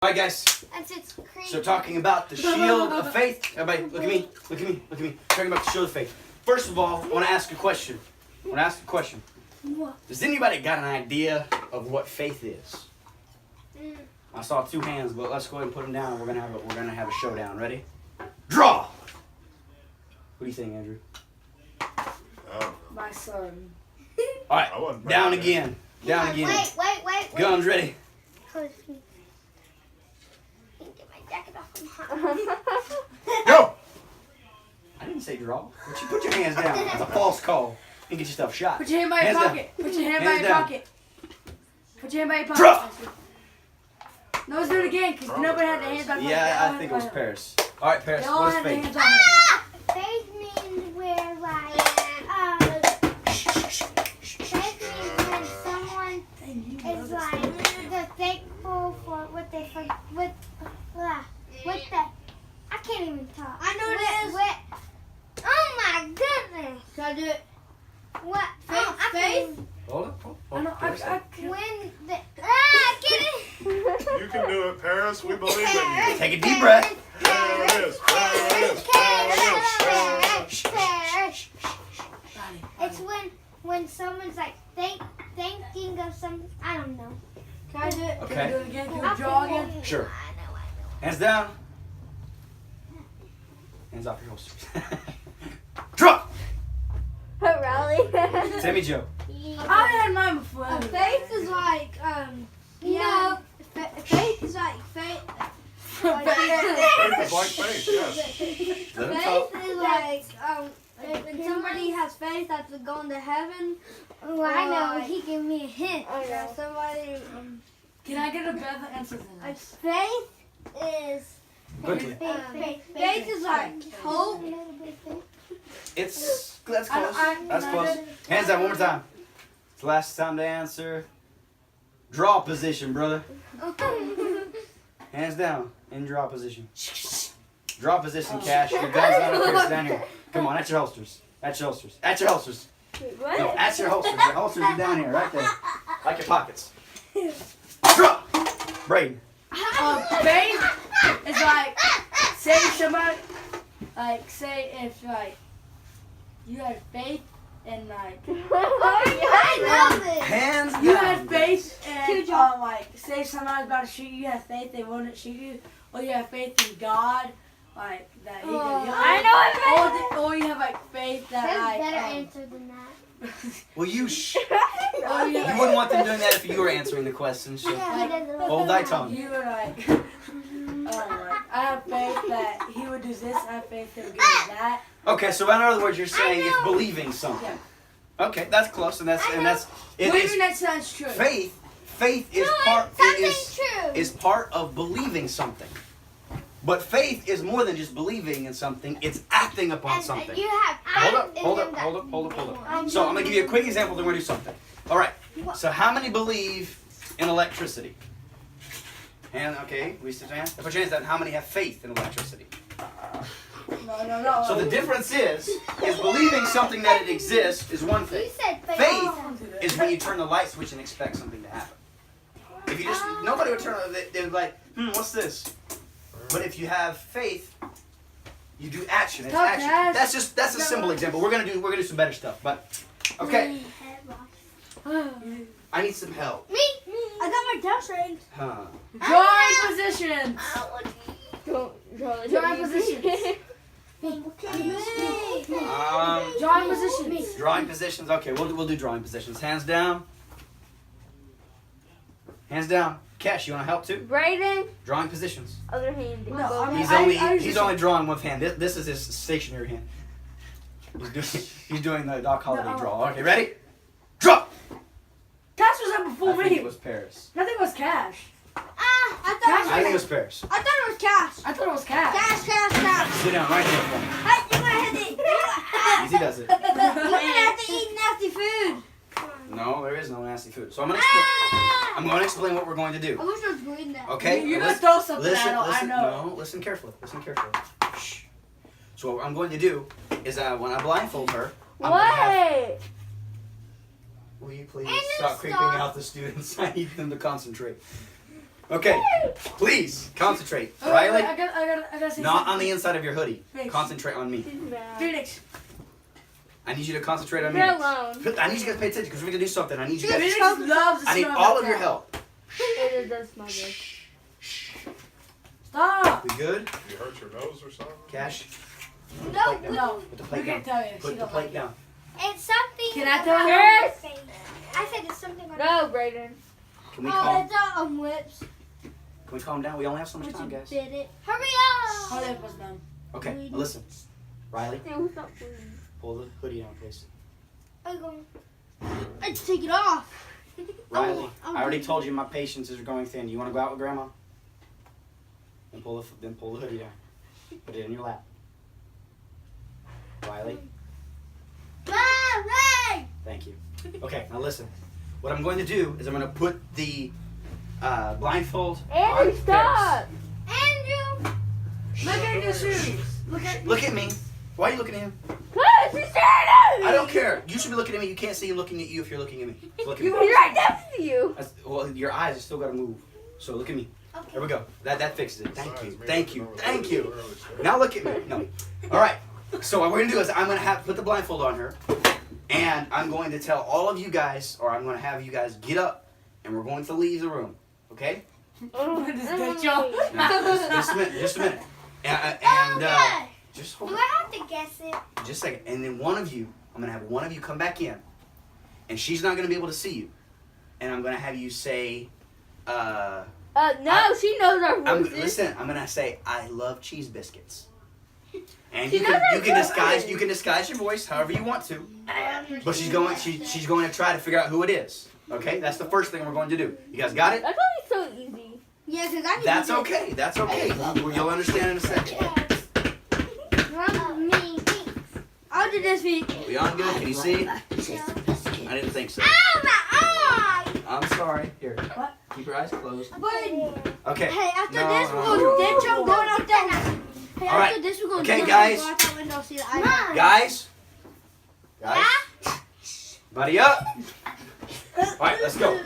Alright guys, so talking about the shield of faith. Everybody, look at me, look at me, look at me. Talking about the shield of faith. First of all, I want to ask a question. Does anybody got an idea of what faith is? I saw 2 hands, but let's go ahead and put them down. We're gonna have a showdown. Ready? Draw! What do you think, Andrew? My son. Alright, down again. Down again. Wait. Guns ready. Get my jacket off. Go! I didn't say draw. But you put your hands down. It's a false call. You get yourself shot. Put your hand by your Hands down. pocket. Put your hand by Hands your down. pocket. Put your hand by your pocket. Draw! No, let's do it again, because nobody had their hands by pocket. Yeah, I think it was Paris. Alright, Paris, They all what is had their faith? hands on it. Faith means where, like, faith means when someone is like, they're thankful for what they, what the, I can't even talk. I know what it is. Oh my goodness. Can I do it? What? Faith? Hold up. I can't. When the, I get it. You can do it, Paris. We believe in you. Take a deep breath. There it is. There it is. There it is. There it is. It's when someone's like thinking of some, I don't know. Can I do it? Can we Okay. do it again? Can we draw again? Sure. I know. Hands down. Hands off your holsters. Draw! Raleigh. Sammy Joe. I had mine before. Faith is like, No. faith is like, faith. Faith is like faith, yes. Let him talk. Faith is like, when somebody has faith that's going to heaven. Oh, I know. He gave me a hint. Or somebody, Can I get a better answer than that? faith is, Quickly. faith is like hope. That's close. I- That's close. Hands down one more time. It's the last time to answer. Draw position, brother. Hands down. In draw position. Draw position, Cash. Your gun's not up here. Sit down here. Come on, at your holsters. At your holsters. At your holsters. What? No, at your holsters. Your holsters are down here, right there. Like your pockets. Draw! Braden. Faith is like, say somebody, like, say if, like, you had faith and, like, I know this. Hands down. you had faith and, like, say somebody's about to shoot you, you had faith they wouldn't shoot you, or you have faith in God, like, that he could heal you. I know Or you have, like, faith that, There's like, better answer than that. Well, you or you You have, wouldn't want them doing that if you were answering the question. So hold thy tongue. you were like, I have faith that he would do this, I have faith he would give me that. Okay, so in other words, you're saying it's believing something. Yeah. Okay, that's close, and that's it What do you is mean that sounds true? faith. Faith is is part of believing something. But faith is more than just believing in something; it's acting upon something. You have Hold up. So I'm gonna give you a quick example. Then we're gonna do something. All right. So how many believe in electricity? Okay, we sit down. Put your hands down. How many have faith in electricity? No. So the difference is believing something that it exists is one You thing. said Faith is when you turn the light switch and expect something to happen. If you just nobody would turn it, they'd be like, what's this? But if you have faith, you do action. It's Stop, action. Dad. That's a simple example. We're gonna do some better stuff. But okay, I need some help. Me. I got my test range. Huh. Drawing positions. Don't draw the Drawing positions. Drawing positions. Drawing positions. Okay, we'll do drawing positions. Hands down. Hands down. Cash, you want to help too? Braden, Drawing positions. other hand. No, I mean- He's only drawing with hand. This is his stationary hand. He's doing the Doc Holliday No, draw. Okay, ready? Draw. Cash was up before I think me. it was Paris. Nothing was cash. I think it was Paris. I thought it was cash. I thought it was cash. Cash. Sit down right there for me. Hey, you're gonna have to, Easy does it. you're gonna have to eat nasty food. No, there is no nasty food. So I'm gonna Ah! explain what we're going to do. I wish I was green now. Okay? You're Now gonna throw something listen, at him, I listen, know. No, listen carefully. Listen carefully. Shh. So what I'm going to do is when I blindfold her, I'm gonna have- What? Will you please And stop creeping stop. out the students? I need them to concentrate. Okay, please concentrate. Oh, Riley, I gotta say not on something. the inside of your hoodie. Thanks. Concentrate on me. She's mad. Phoenix. I need you to concentrate on me. You're alone. I need you guys to pay attention because we're gonna do something. I need you guys. Phoenix loves the I need smell all of of your that. help. It does smell good. Stop. We good? You hurt your nose or something? Cash. No, No, Put the we plate can down. tell you. Put She the don't plate like it. down. it's something. Can I about tell your her? face. I said it's something on No, Brayden. Can we Oh, calm? it's on whips. Can we calm down? We only have so much time, guys. Did it? Hurry How up! that was done. Okay, now listen. Riley, Dude, stop bleeding. pull the hoodie down, please. I'm going. Let's take it off. Riley, I'm I already told you my patience is growing thin. You want to go out with Grandma? Then pull the hoodie down. Put it in your lap. Riley, Mommy! thank you. Okay, now listen. What I'm going to do is I'm going to put the blindfold on Andrew, Ferris. stop! Andrew! Look at your shoes. Look at me. Why are you looking at him? Cause she's staring at me! I don't care. You should be looking at me. You can't see him looking at you if you're looking at me. So look at me. He's right next to you. Well, your eyes are still got to move. So look at me. Okay. There we go. That fixes it. Thank you. Besides, maybe Thank the you. nose Thank is you. too early, so- Now look at me. No. All right. So what we're gonna do is I'm gonna have put the blindfold on her, and I'm going to tell all of you guys, or I'm gonna have you guys get up, and we're going to leave the room. Okay? What is that, y'all? Now, just a minute. Just a minute. And Okay. just Do hold I have to guess it? just a second. And then one of you, I'm gonna have one of you come back in, and she's not gonna be able to see you, and I'm gonna have you say, No, she knows our voices. listen. I'm gonna say I love cheese biscuits. And She you knows can our you can disguise voice. you can disguise your voice however you want to, but she's going to try to figure out who it is. Okay, that's the first thing we're going to do. You guys got it? That's only so easy. Yeah, because I can That's do this. okay. That's okay. You'll understand in a second. Me. I'll do this for you. Beyond good. Can you see? I didn't think so. Ow, my eye! I'm sorry. Here, What? keep your eyes closed. But Okay. hey, after No, this, no, we'll no. ditch. I'm going out there. Hey, All right. after this, we're going Okay, to guys. go out that window, see the eye. Mom. Guys. Buddy up. All right, let's go. I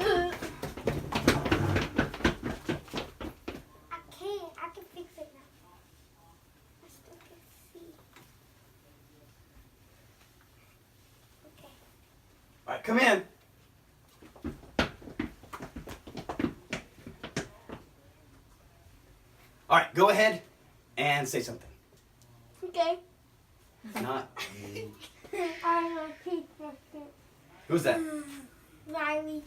can't. I can fix it now. I still can see. Okay. All right, come in. All right, go ahead and say something. Okay. Not. I'm a pizza. Who's that? Riley.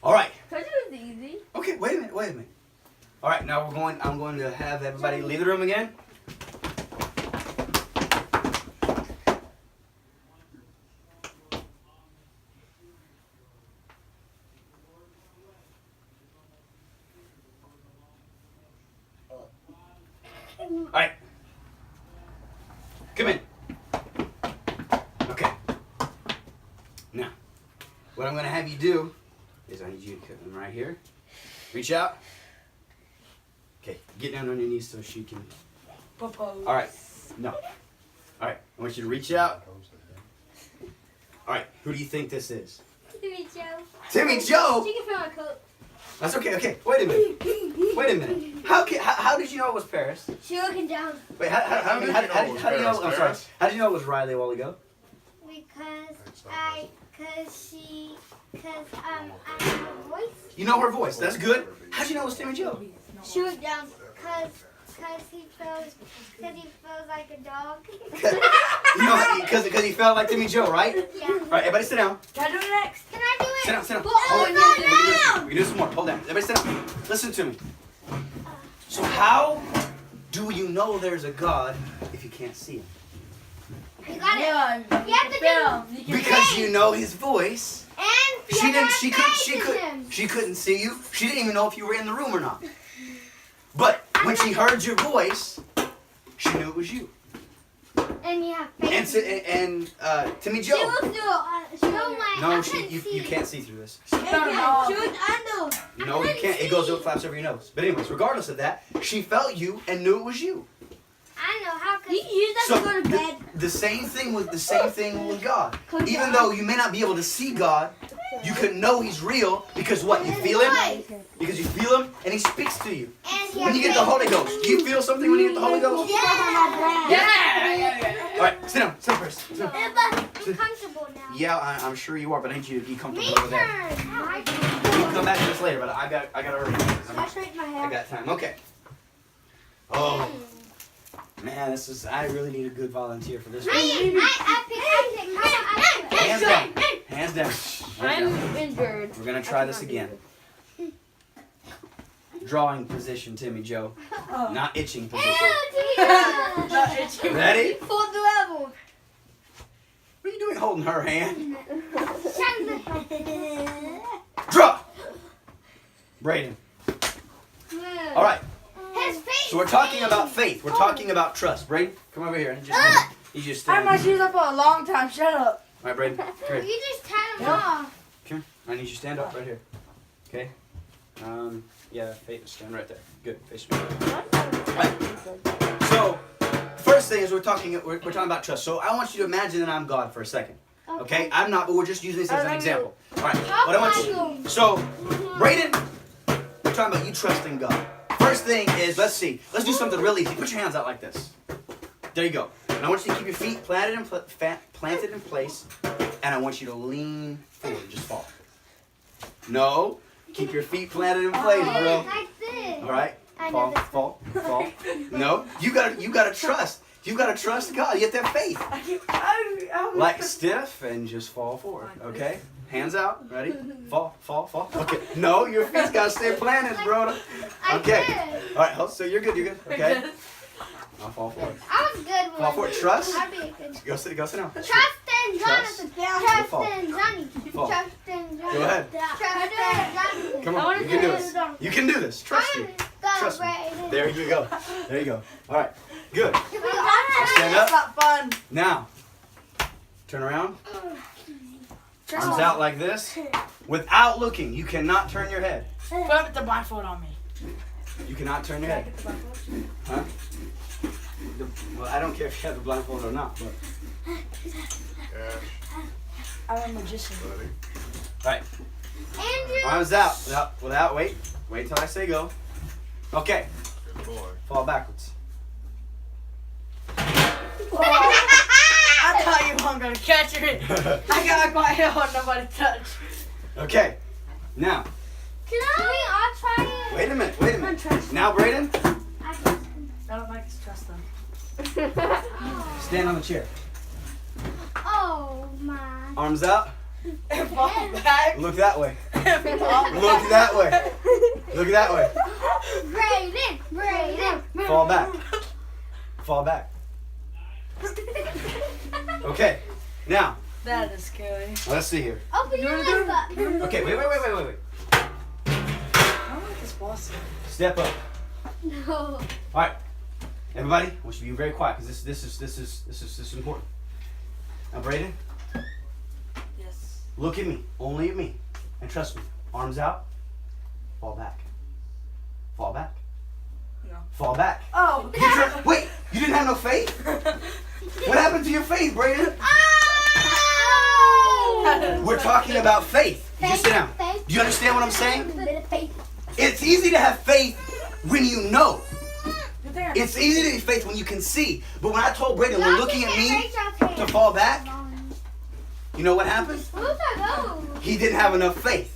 All right. Told you it was easy. Okay, wait a minute. All right, now I'm going to have everybody leave the room again. All right. Come in. Okay. Now, what I'm going to have you do is I need you to come right here. Reach out. Okay, get down on your knees so she can. Propose. All right. No. All right. I want you to reach out. All right. Who do you think this is? Timmy Joe. Timmy Joe. She can feel my coat. That's okay. Okay. Wait a minute. How did you know it was Paris? She looking down Wait. How did you know? I'm sorry. How did you know it was Riley a while ago? because I have a voice. You know her voice. That's good. How did you know it was Timmy Joe? She looked down because he feels like a dog. You know, because he felt like Timmy Joe, right? Yeah. All right. Everybody sit down. Can I do it next? Can I do it? Sit down. Sit down. Well, Hold oh, on. no, We can do some more. Hold down. Everybody sit down. Listen to me. So how do you know there's a God if you can't see him? You got it. Yeah, You have to do. you can Because you know his voice. And She didn't. She couldn't. couldn't. She couldn't see you. She didn't even know if you were in the room or not. But when she heard your voice, she knew it was you. And you have And faith. Timmy She Joe. looks through. No way. No, I you see. can't see through this. She found it all. She looks under. No, you can't. It goes. It flaps over your nose. But anyways, regardless of that, she felt you and knew it was you. I know how You could use that So to go to bed. the same thing with God. Even though you may not be able to see God, you can know He's real because what? You feel Him? Because you feel Him and He speaks to you. and When you get the Holy Ghost, do you feel something when you get the Holy Ghost? Yeah. All right, sit down. Sit first. Sit down. I'm comfortable now. Yeah, I'm sure you are, but I need you to be Me comfortable over there. turn. My We can come back to this later, but I got to hurry. I straighten my I hair. got time. Okay. Oh, man, I really need a good volunteer for this one. I pick. Hands down. Hands down. Hands down. I'm injured. We're going to try this again. Drawing position, Timmy Joe. Not itching position. Not itchy. Ready? Fourth level. What are you doing holding her hand? Draw! Braden. All right. His face. So we're talking about faith. We're talking about trust. Braden, come over here. You just I had stand. my All shoes up for a long time. Shut up. right, Braden. Come here. You just tied him off. Come here. I need you to stand up right here. Okay? Yeah, stand right there. Good. Face me. So, first thing is we're talking about trust. So I want you to imagine that I'm God for a second. Okay? I'm not, but we're just using this as an example. All right. What I want you. So, Braden, we're talking about you trusting God. First thing is, let's do something real easy. Put your hands out like this. There you go. And I want you to keep your feet planted in place, and I want you to lean forward. Just fall. No. Keep your feet planted in place, bro. Like this. All right. I know Fall, this. fall. No. You gotta trust. You gotta trust God. You have to have faith. Like stiff and just fall forward. Okay. Hands out. Ready? Fall. Okay. No, your feet's gotta stay planted, bro. Okay. All right. So you're good. Okay. I'll fall forward. I was good with Fall forward. Trust. I'd be a good. Go sit down. Trust in Jonathan. Trust in Johnny. Fall. Trust in Johnny. Go ahead. Trust in Johnny. Come on. You can do this. You can do this. Trust me. Trust me. There you go. There you go. All right. Good. Stand That's up. not fun. Now, turn around. Arms out like this. Without looking. You cannot turn your head. Put the blindfold on me. You cannot turn your head. Huh? Well, I don't care if you have the blindfold or not. But. I'm a magician. All right. Andrew. Arms out. Without. Wait until I say go. Okay. Good boy. Fall backwards. I thought you weren't gonna catch it. I got my head on nobody touch. Okay. Now, Can we all try it? wait a minute. Now, Braden, I don't like to trust them. stand on the chair. Oh my. Arms out. Fall back. Look that way. Fall Look that way. Look that way. Brayden. Fall back. Fall back. Okay. Now, That is scary. let's see here. Open your legs up. Okay, wait. I don't like this boss. Step up. No. All right, everybody. I want you to be very quiet because this is important. Now, Braden, Yes. look at me, only at me, and trust me. Arms out. Fall back. Fall back. No. Fall back. Oh. Wait, you didn't have no faith? What happened to your faith, Braden? Oh! We're talking about faith. You just sit down. Do you understand what I'm saying? It's easy to have faith when you know. It's easy to have faith when you can see. But when I told Braden, we're looking at me to fall back, you know what happened? He didn't have enough faith.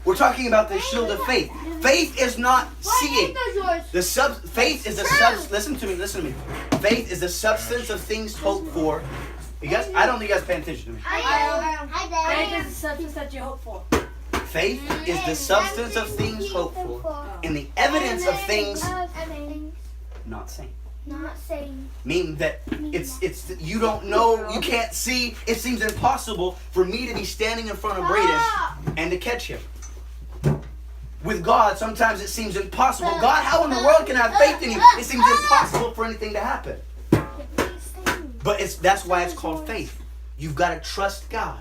We're talking about the shield of faith. Faith is not seeing. Faith is listen to me. Faith is the substance of things hoped for. You guys, I don't think you guys pay attention to me. Faith is the substance that you hope for. Faith is the substance of things hoped for and the evidence of things not seen. Not saying. Meaning that it's you don't know, you can't see. It seems impossible for me to be standing in front of Braden and to catch him. With God, sometimes it seems impossible. God, how in the world can I have faith in you? It seems impossible for anything to happen. But that's why it's called faith. You've got to trust God.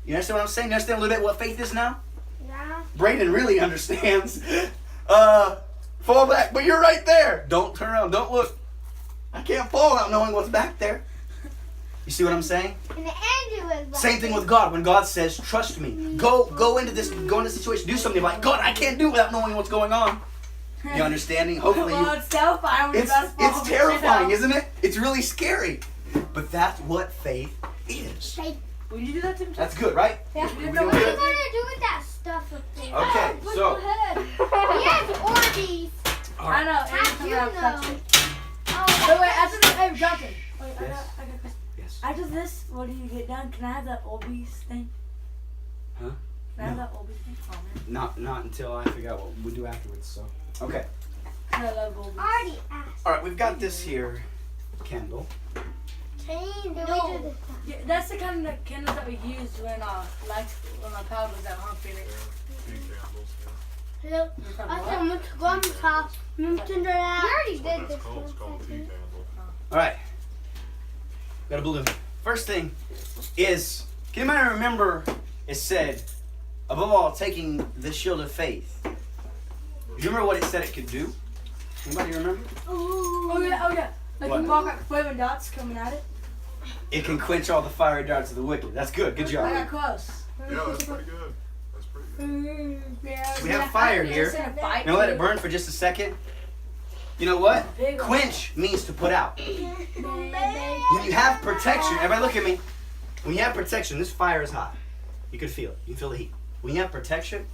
You understand what I'm saying? You understand a little bit what faith is now? Yeah. Braden really understands. Fall back, but you're right there. Don't turn around. Don't look. I can't fall without knowing what's back there. You see what I'm saying? And the angel was like, Same thing with God. When God says, trust me. Go into this situation. Do something like, God, I can't do it without knowing what's going on. You understanding? Hopefully Well, you... it's terrifying when It's you're about to fall, terrifying, you know? isn't it? It's really scary. But that's what faith is. Will you do that to me? That's good, right? yeah. We What doing are you good? gonna do with that stuff up there? Okay, so... He has Orbeez. I know. How Every do you time I touch know? it. Oh, But wait, after this, hey, Johnson. Wait, I Yes. got a question. Yes. After this, what do you get done? Can I have that Orbeez thing? Huh? Can I have that Orbeez thing? Oh, man. Not until I figure out what we do afterwards, so... Okay. I love Orbeez. already asked. Alright, we've got this here candle. Change. No. Yeah, that's the kind of candles that we use when lights, when our power goes out, huh, Felix? Hello. We're talking I about said, let's go on the top. You already did That's this called, one. it's called tea candle. Alright. Got a balloon. First thing is, can anybody remember it said, above all, taking the shield of faith. Do you remember what it said it could do? Anybody remember? Oh yeah. Like What? you walk like flaming dots coming at it. It can quench all the fiery darts of the wicked. That's good. Good I job. got close. Yeah, that's pretty good. That's pretty good. Yeah, We have fire here. Now let it burn for just a second. You know what? Big one. Quench means to put out. When you have protection, everybody look at me. When you have protection, this fire is hot. You can feel it. You can feel the heat. When you have protection,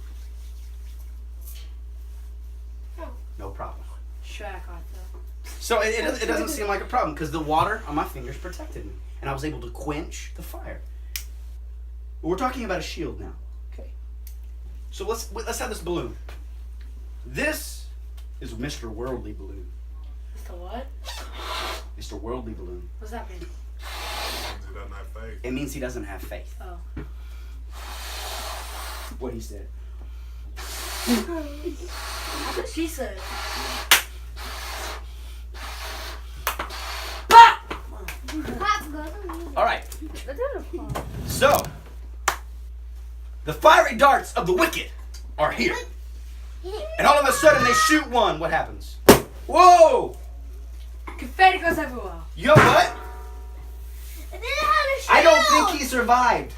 no problem. Shrek, I thought. So it doesn't seem like a problem because the water on my fingers protected me. And I was able to quench the fire. But we're talking about a shield now. Okay. So let's have this balloon. This is Mr. Worldly Balloon. Mr. What? Mr. Worldly Balloon. What's that mean? Means he doesn't have faith. It means he doesn't have faith. Oh. What he said. That's what she said. Pop goes on music. All right. That doesn't fall. So the fiery darts of the wicked are here. And all of a sudden they shoot one. What happens? Whoa! Confetti goes everywhere. You know what? I didn't have a shield. I don't think he survived.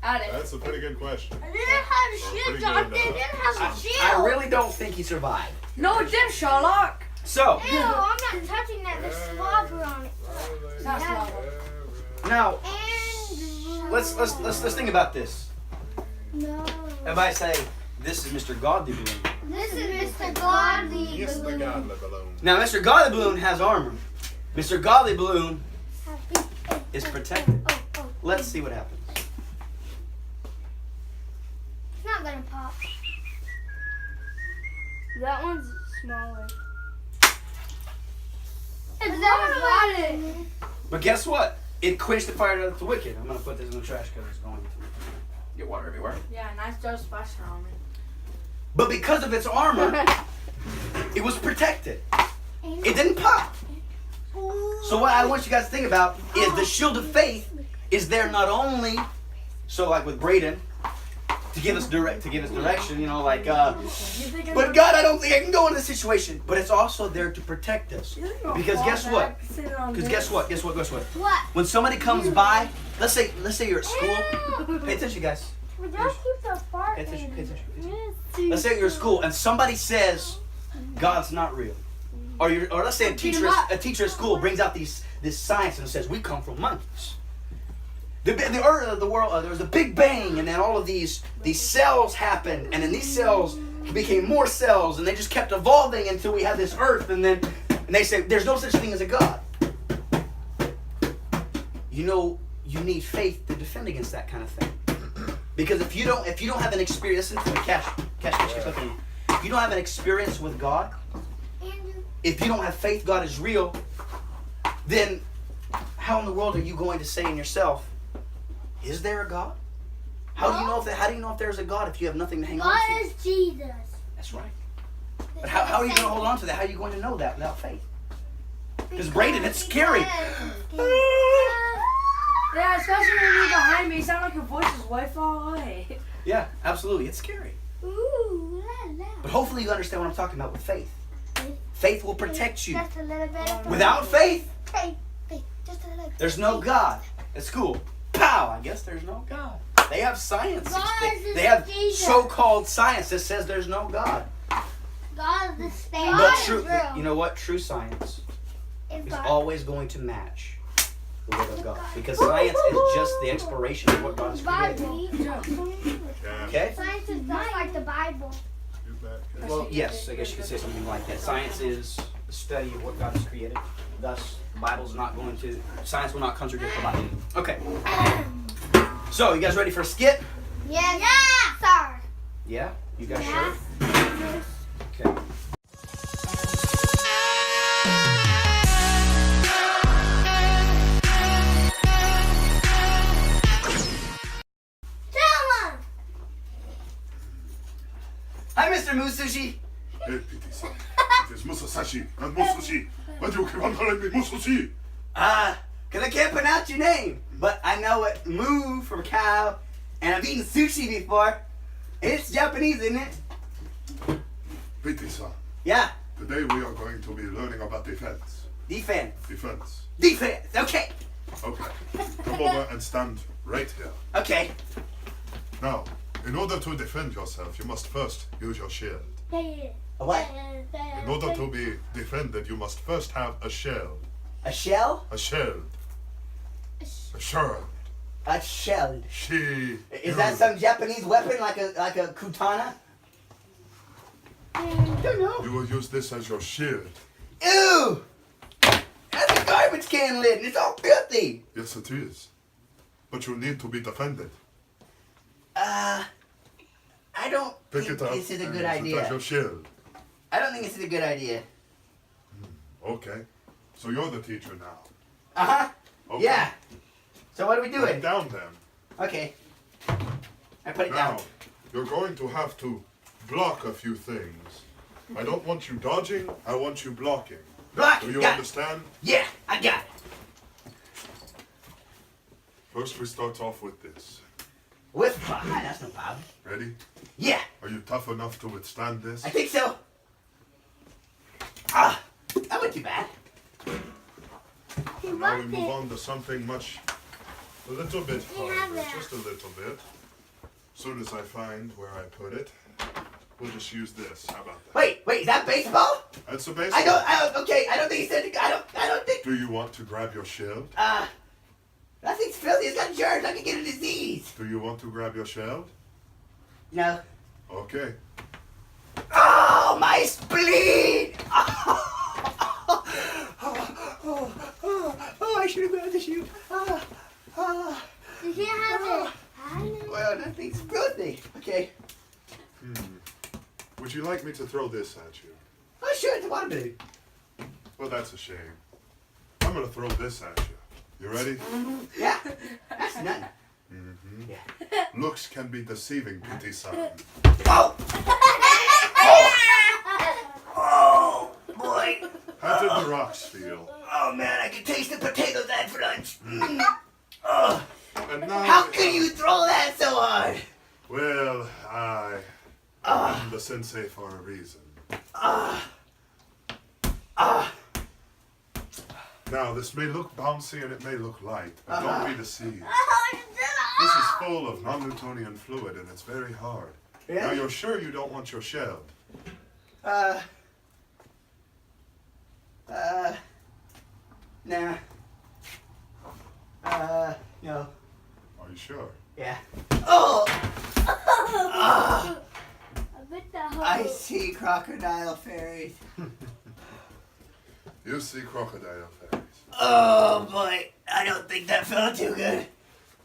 Out it. That's a pretty good question. I didn't have a shield, pretty Jonathan. good, I didn't have a shield. I really don't think he survived. No, it didn't, Sherlock. So Ew, I'm not touching that. There's slobber on it. It's not slobber. now And let's think about this. no. Everybody say this is Mr. Godly Balloon. This is Mr. Godly. Yes, the godly balloon. Now Mr. Godly Balloon has armor. Mr. Godly Balloon is protected. Oh. Let's see what happens. It's not gonna pop. That one's smaller. It's that water. But guess what? It quenched the fire of the wicked. I'm gonna put this in the trash because it's going to get water everywhere. Yeah, nice Joe Splasher on me. But because of its armor, it was protected. It didn't pop. So what I want you guys to think about is the shield of faith is there not only, so like with Braden, to give us direction, you know, like, but God, I don't think I can go in this situation. But it's also there to protect us. Because guess what? Because guess what? What? When somebody comes by, let's say you're at school. Pay attention, guys. We don't keep the fart Pay attention. Pay in. attention. Let's say you're at school and somebody says God's not real, or let's say a teacher at school brings out this science and says we come from monkeys. The earth of the world, there was a big bang, and then all of these cells happened, and then these cells became more cells, and they just kept evolving until we had this earth, and they say there's no such thing as a God. You know, you need faith to defend against that kind of thing. Because if you don't have an experience, listen to me, Cash, if you don't have an experience with God, if you don't have faith God is real, then how in the world are you going to say in yourself, is there a God? How do you know if there's a God if you have nothing to hang on God to? is Jesus. That's right. But how are you going to hold on to that? How are you going to know that without faith? Because Braden, it's scary. Yeah, especially when you're behind me. You sound like your voice is way far away. Yeah, absolutely. It's scary. Ooh, la la. But hopefully you understand what I'm talking about with faith. Faith will protect you. Just a little bit of Without faith, faith. Just a little. there's no God. At school, pow, I guess there's no God. They have science. God is They have Jesus. so-called science that says there's no God. God is the same. But true, you know what? True science Is is God. always going to match the word of God. Because science is just the exploration of what God has created. Cash. Okay? Science is just like the Bible. You bet. Cash. Well, yes, I guess you could say something like that. Science is the study of what God has created. Thus, the Bible's not going to, science will not contradict the Bible. Okay. So, you guys ready for a skit? Yes. Yeah. Sir. Yeah? You guys Yes. sure? Okay. Tell him. Hi, Mr. Musushi. Hey, Pity-san. It is Musashi and Musushi. Why do you keep on calling me Musushi? Because I can't pronounce your name. But I know it moo from cow. And I've eaten sushi before. It's Japanese, isn't it? Pity-san. Yeah. Today we are going to be learning about defense. Defense. Defense. Defense. Okay. Okay. Come over and stand right here. Okay. Now, in order to defend yourself, you must first use your shield. A what? In order to be defended, you must first have a shield. A shell? A shield. A shield. A shell. Is that you. some Japanese weapon like a katana? I don't know. You will use this as your shield. Ew! That's a garbage can lid and it's all filthy. Yes, it is. But you need to be defended. I don't Pick think it up this is a and good use it as idea. your shield. I don't think this is a good idea. Okay. So you're the teacher now. Uh-huh. Okay. Yeah. So what are we Put it doing? down then. Okay. I put it Now, down. you're going to have to block a few things. I don't want you dodging, I want you blocking. Block. Do you Got it. understand? Yeah, I got it. First we start off with this. With fine, that's no problem. Ready? Yeah, Are you tough enough to withstand this? I think so. Ah, that wasn't too bad. He Now we wants move it. on to something a little bit have harder, it. just a little bit. As soon as I find where I put it, we'll just use this. How about that? Wait, is that baseball? That's a baseball. Okay, I don't think he said, I don't think, Do you want to grab your shield? that thing's filthy, it's got germs, I could get a disease. Do you want to grab your shield? No. Okay. Oh, my spleen! Oh, I should have grabbed the shoe. Did he have it? Well, that thing's filthy. Okay. Would you like me to throw this at you? Oh, sure, it's a water balloon. Well, that's a shame. I'm gonna throw this at you. You ready? Yeah, that's nothing. Looks can be deceiving, Pity-san. Oh! Oh, boy. How did the rocks feel? Oh, man, I can taste the potatoes I had for lunch. Oh, And now, how can you throw that so hard? Well, I'm the sensei for a reason. Now, this may look bouncy and it may look light, but don't be deceived. This is full of non-Newtonian fluid and it's very hard. Now, Really? you're sure you don't want your shield? Nah. No. Are you sure? Yeah. Oh! With the I see crocodile fairies. You see crocodile fairies. Oh, boy. I don't think that felt too good.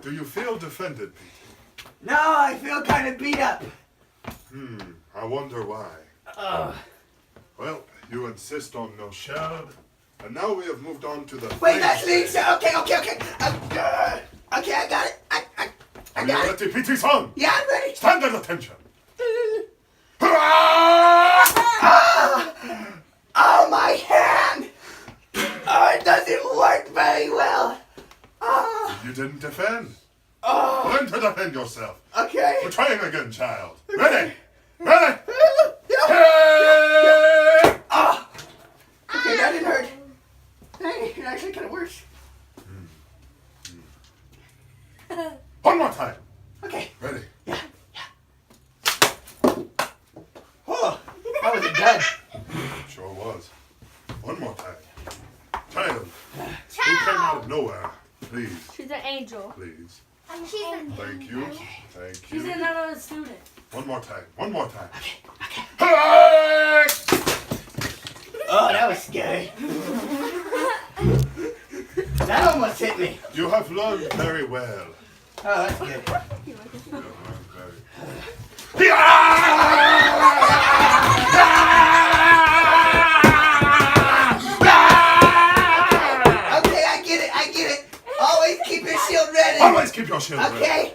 Do you feel defended, Pete? No, I feel kind of beat up. I wonder why. Oh. Well, you insist on no shield, and now we have moved on to the Wait, flame that's stage. Lisa. Okay. Okay, I got it. I Are you got it. ready, Pity-san? Yeah, I'm ready. Stand at attention. Oh, my hand. Oh, it doesn't work very well. Oh, You didn't defend. oh. Learn to defend yourself. Okay. We're trying again, child. Ready? Ready? Yeah. Hey! Oh, actually kind of works. One more time. Okay. Ready? Oh, that was a dud. Sure was. One more time. Child, who came out of nowhere? Please, She's an angel. please. She's a Thank you. Thank She's you. another student. One more time. One more time. Oh, that was scary. That almost hit me. You have learned very well. Oh, that's good. You have learned very Okay, I get it. Always keep your shield ready. Always keep your shield ready. Okay.